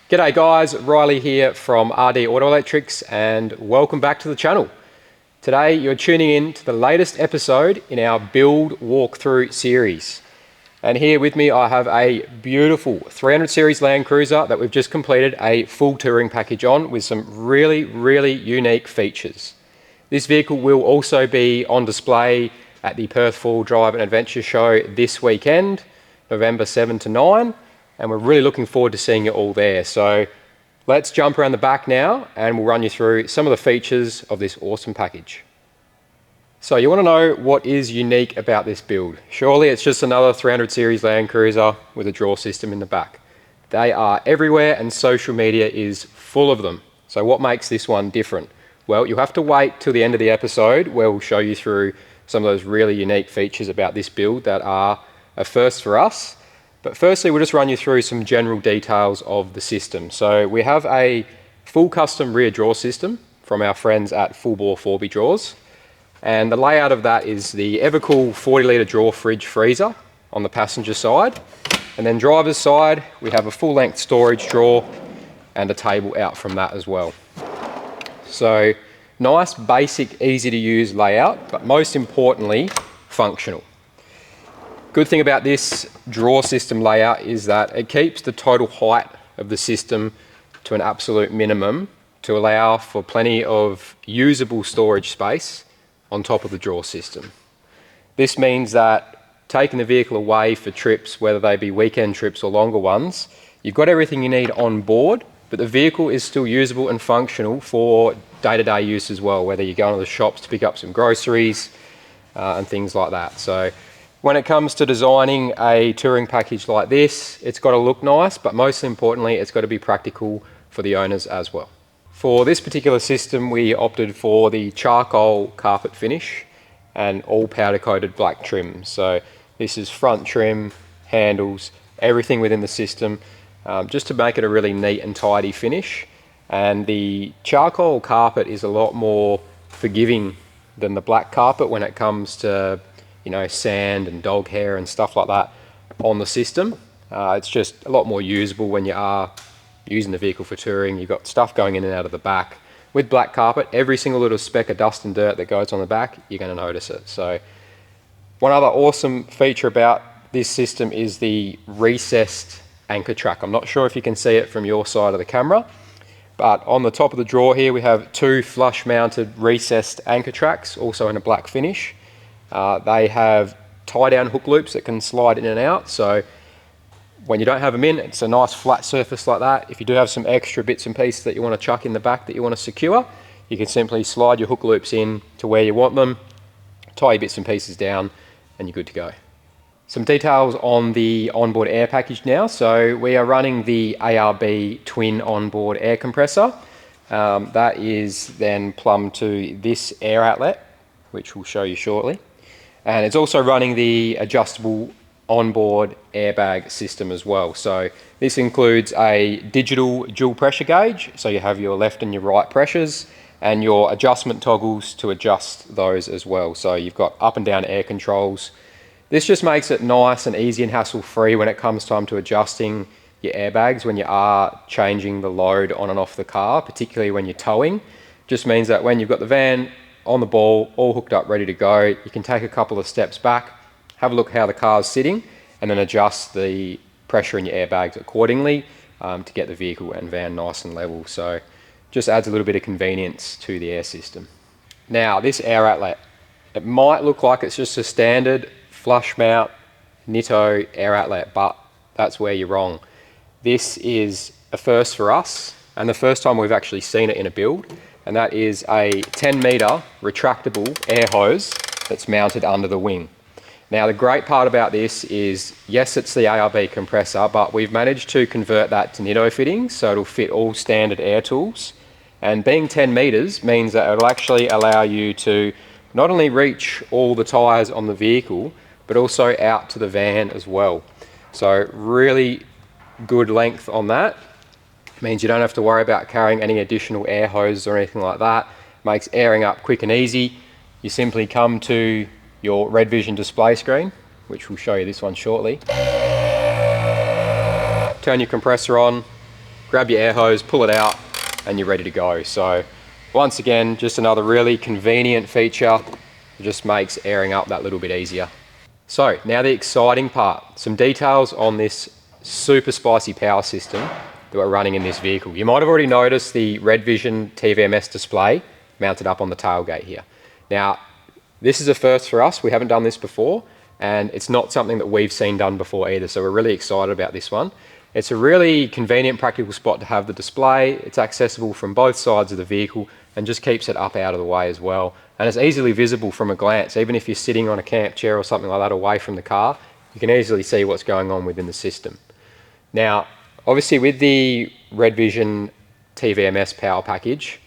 G'day guys, Riley here from RD Auto Electrics and welcome back to the channel. Today you're tuning in to the latest episode in our build walkthrough series. And here with me I have a beautiful 300 series Land Cruiser that we've just completed a full touring package on with some really unique features. This vehicle will also be on display at the Perth 4 Wheel Drive and Adventure Show this weekend, November 7 to 9. And we're really looking forward to seeing you all there. So let's jump around the back now and we'll run you through some of the features of this awesome package. So you want to know what is unique about this build. Surely it's just another 300 series Land Cruiser with a draw system in the back. They are everywhere and social media is full of them. So what makes this one different? Well, you'll have to wait till the end of the episode where we'll show you through some of those really unique features about this build that are a first for us. But firstly, we'll just run you through some general details of the system. So we have a full custom rear draw system from our friends at Full Bore Forby Draws. And the layout of that is the Evercool 40 litre draw fridge freezer on the passenger side. And then driver's side, we have a full length storage drawer and a table out from that as well. So nice, basic, easy to use layout, but most importantly, functional. Good thing about this drawer system layout is that it keeps the total height of the system to an absolute minimum to allow for plenty of usable storage space on top of the drawer system. This means that taking the vehicle away for trips, whether they be weekend trips or longer ones, you've got everything you need on board, but the vehicle is still usable and functional for day-to-day use as well, whether you're going to the shops to pick up some groceries and things like that. So when it comes to designing a touring package like this, it's got to look nice, but most importantly, it's got to be practical for the owners as well. For this particular system, we opted for the charcoal carpet finish and all powder coated black trim. So this is front trim, handles, everything within the system, just to make it a really neat and tidy finish. And the charcoal carpet is a lot more forgiving than the black carpet when it comes to sand and dog hair and stuff like that on the system. It's just a lot more usable when you are using the vehicle for touring. You've got stuff going in and out of the back. With black carpet, every single little speck of dust and dirt that goes on the back, you're going to notice it. So one other awesome feature about this system is the recessed anchor track. I'm not sure if you can see it from your side of the camera, but on the top of the drawer here, we have two flush mounted recessed anchor tracks, also in a black finish. They have tie down hook loops that can slide in and out, so when you don't have them in, it's a nice flat surface like that. If you do have some extra bits and pieces that you want to chuck in the back that you want to secure, you can simply slide your hook loops in to where you want them, tie your bits and pieces down, and you're good to go. Some details on the onboard air package now. So we are running the ARB twin onboard air compressor. That is then plumbed to this air outlet, which we'll show you shortly. And it's also running the adjustable onboard airbag system as well. So this includes a digital dual pressure gauge. So you have your left and your right pressures and your adjustment toggles to adjust those as well. So you've got up and down air controls. This just makes it nice and easy and hassle-free when it comes time to adjusting your airbags when you are changing the load on and off the car, particularly when you're towing. Just means that when you've got the van on the ball, all hooked up, ready to go, you can take a couple of steps back, have a look how the car's sitting, and then adjust the pressure in your airbags accordingly to get the vehicle and van nice and level. So just adds a little bit of convenience to the air system. Now this air outlet, it might look like it's just a standard flush mount Nitto air outlet, but that's where you're wrong. This is a first for us and the first time we've actually seen it in a build. And that is a 10 metre retractable air hose that's mounted under the wing. Now the great part about this is, yes, it's the ARB compressor, but we've managed to convert that to Nitto fittings, so it'll fit all standard air tools. And being 10 metres means that it'll actually allow you to not only reach all the tyres on the vehicle, but also out to the van as well. So really good length on that. Means you don't have to worry about carrying any additional air hoses or anything like that. Makes airing up quick and easy. You simply come to your Red Vision display screen, which we'll show you this one shortly. Turn your compressor on, grab your air hose, pull it out, and you're ready to go. So once again, just another really convenient feature. It just makes airing up that little bit easier. So now the exciting part, some details on this super spicy power system that we're running in this vehicle. You might have already noticed the Red Vision TVMS display mounted up on the tailgate here. Now, this is a first for us. We haven't done this before, and it's not something that we've seen done before either. So we're really excited about this one. It's a really convenient, practical spot to have the display. It's accessible from both sides of the vehicle and just keeps it up out of the way as well. And it's easily visible from a glance. Even if you're sitting on a camp chair or something like that away from the car, you can easily see what's going on within the system. Now, obviously with the Red Vision TVMS power package,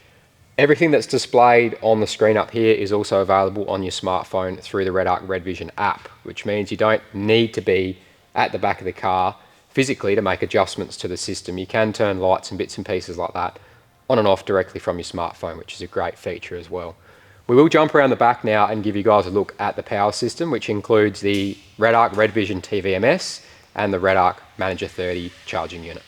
everything that's displayed on the screen up here is also available on your smartphone through the Redarc Red Vision app, which means you don't need to be at the back of the car physically to make adjustments to the system. You can turn lights and bits and pieces like that on and off directly from your smartphone, which is a great feature as well. We will jump around the back now and give you guys a look at the power system, which includes the Redarc Red Vision TVMS and the Redarc Manager 30 charging unit.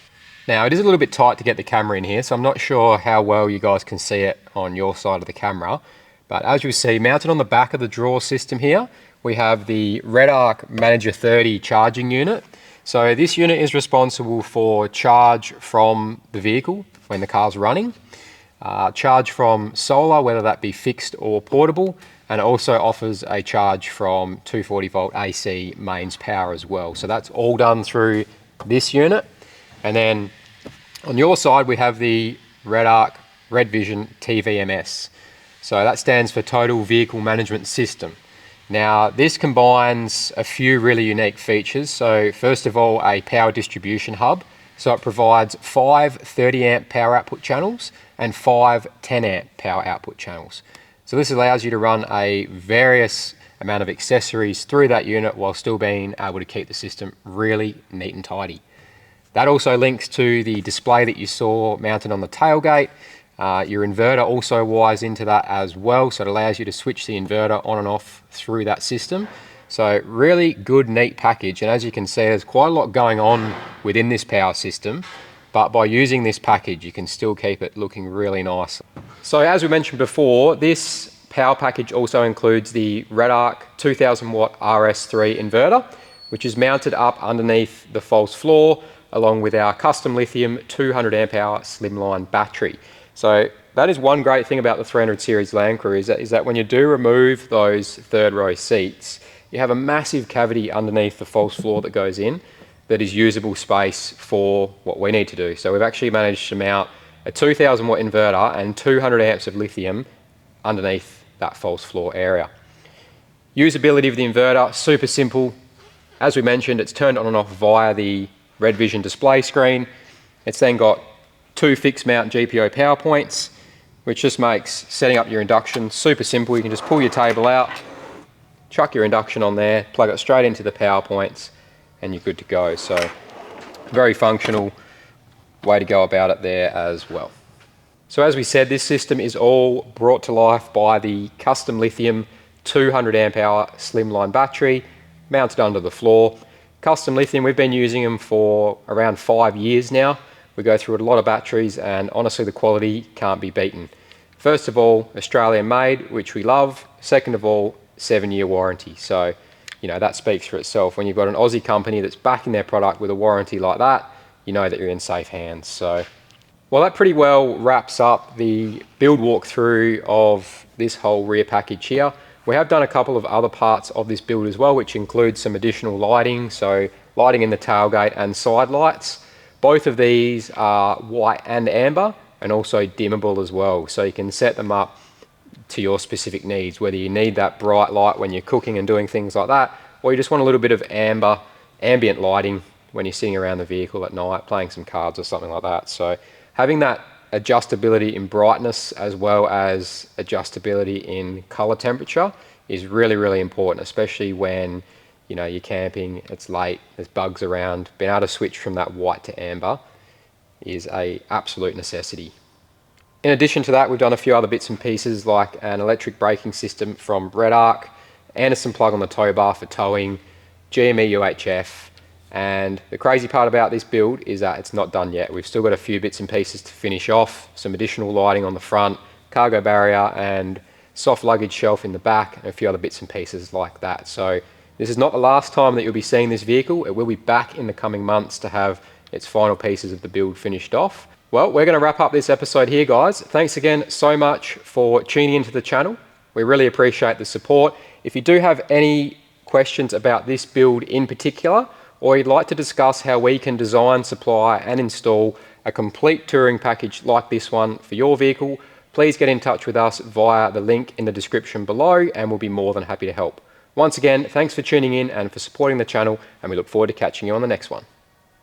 Now, it is a little bit tight to get the camera in here, so I'm not sure how well you guys can see it on your side of the camera. But as you see, mounted on the back of the drawer system here, we have the Redarc Manager 30 charging unit. So this unit is responsible for charge from the vehicle when the car's running, charge from solar, whether that be fixed or portable, and it also offers a charge from 240 volt AC mains power as well. So that's all done through this unit. And then on your side, we have the Redarc Red Vision TVMS. So that stands for Total Vehicle Management System. Now, this combines a few really unique features. So first of all, a power distribution hub. So it provides 5 30 amp power output channels and 5 10 amp power output channels. So this allows you to run a various amount of accessories through that unit while still being able to keep the system really neat and tidy. That also links to the display that you saw mounted on the tailgate. Your inverter also wires into that as well, so it allows you to switch the inverter on and off through that system. So really good, neat package, and as you can see, there's quite a lot going on within this power system, but by using this package, you can still keep it looking really nice. So as we mentioned before, this power package also includes the Redarc 2000 watt RS3 inverter, which is mounted up underneath the false floor, along with our custom lithium 200 amp hour slimline battery. So that is one great thing about the 300 series Land Cruiser, is that when you do remove those third row seats, you have a massive cavity underneath the false floor that goes in that is usable space for what we need to do. So we've actually managed to mount a 2000 watt inverter and 200 amps of lithium underneath that false floor area. Usability of the inverter, super simple. As we mentioned, it's turned on and off via the Red Vision display screen. It's then got 2 fixed mount GPO power points, which just makes setting up your induction super simple. You can just pull your table out, chuck your induction on there, plug it straight into the power points, and you're good to go. So very functional way to go about it there as well. So as we said, this system is all brought to life by the custom lithium 200 amp hour slimline battery mounted under the floor. Custom lithium, we've been using them for around 5 years now. We go through a lot of batteries, and honestly the quality can't be beaten. First of all, Australian made, which we love. Second of all, 7-year warranty. So, you know, that speaks for itself. When you've got an Aussie company that's backing their product with a warranty like that, you know that you're in safe hands. So, well, that pretty well wraps up the build walkthrough of this whole rear package here. We have done a couple of other parts of this build as well, which includes some additional lighting. So lighting in the tailgate and side lights. Both of these are white and amber, and also dimmable as well. So you can set them up to your specific needs, whether you need that bright light when you're cooking and doing things like that, or you just want a little bit of ambient lighting when you're sitting around the vehicle at night, playing some cards or something like that. So having that adjustability in brightness as well as adjustability in color temperature is really, really important, especially when, you know, you're camping, it's late, there's bugs around. Being able to switch from that white to amber is an absolute necessity. In addition to that, we've done a few other bits and pieces, like an electric braking system from Redarc, Anderson plug on the tow bar for towing, GME UHF, And the crazy part about this build is that it's not done yet. We've still got a few bits and pieces to finish off, some additional lighting on the front, cargo barrier and soft luggage shelf in the back, and a few other bits and pieces like that. So this is not the last time that you'll be seeing this vehicle. It will be back in the coming months to have its final pieces of the build finished off. Well, we're going to wrap up this episode here, guys. Thanks again so much for tuning into the channel. We really appreciate the support. If you do have any questions about this build in particular, or you'd like to discuss how we can design, supply and install a complete touring package like this one for your vehicle, please get in touch with us via the link in the description below and we'll be more than happy to help. Once again, thanks for tuning in and for supporting the channel, and we look forward to catching you on the next one.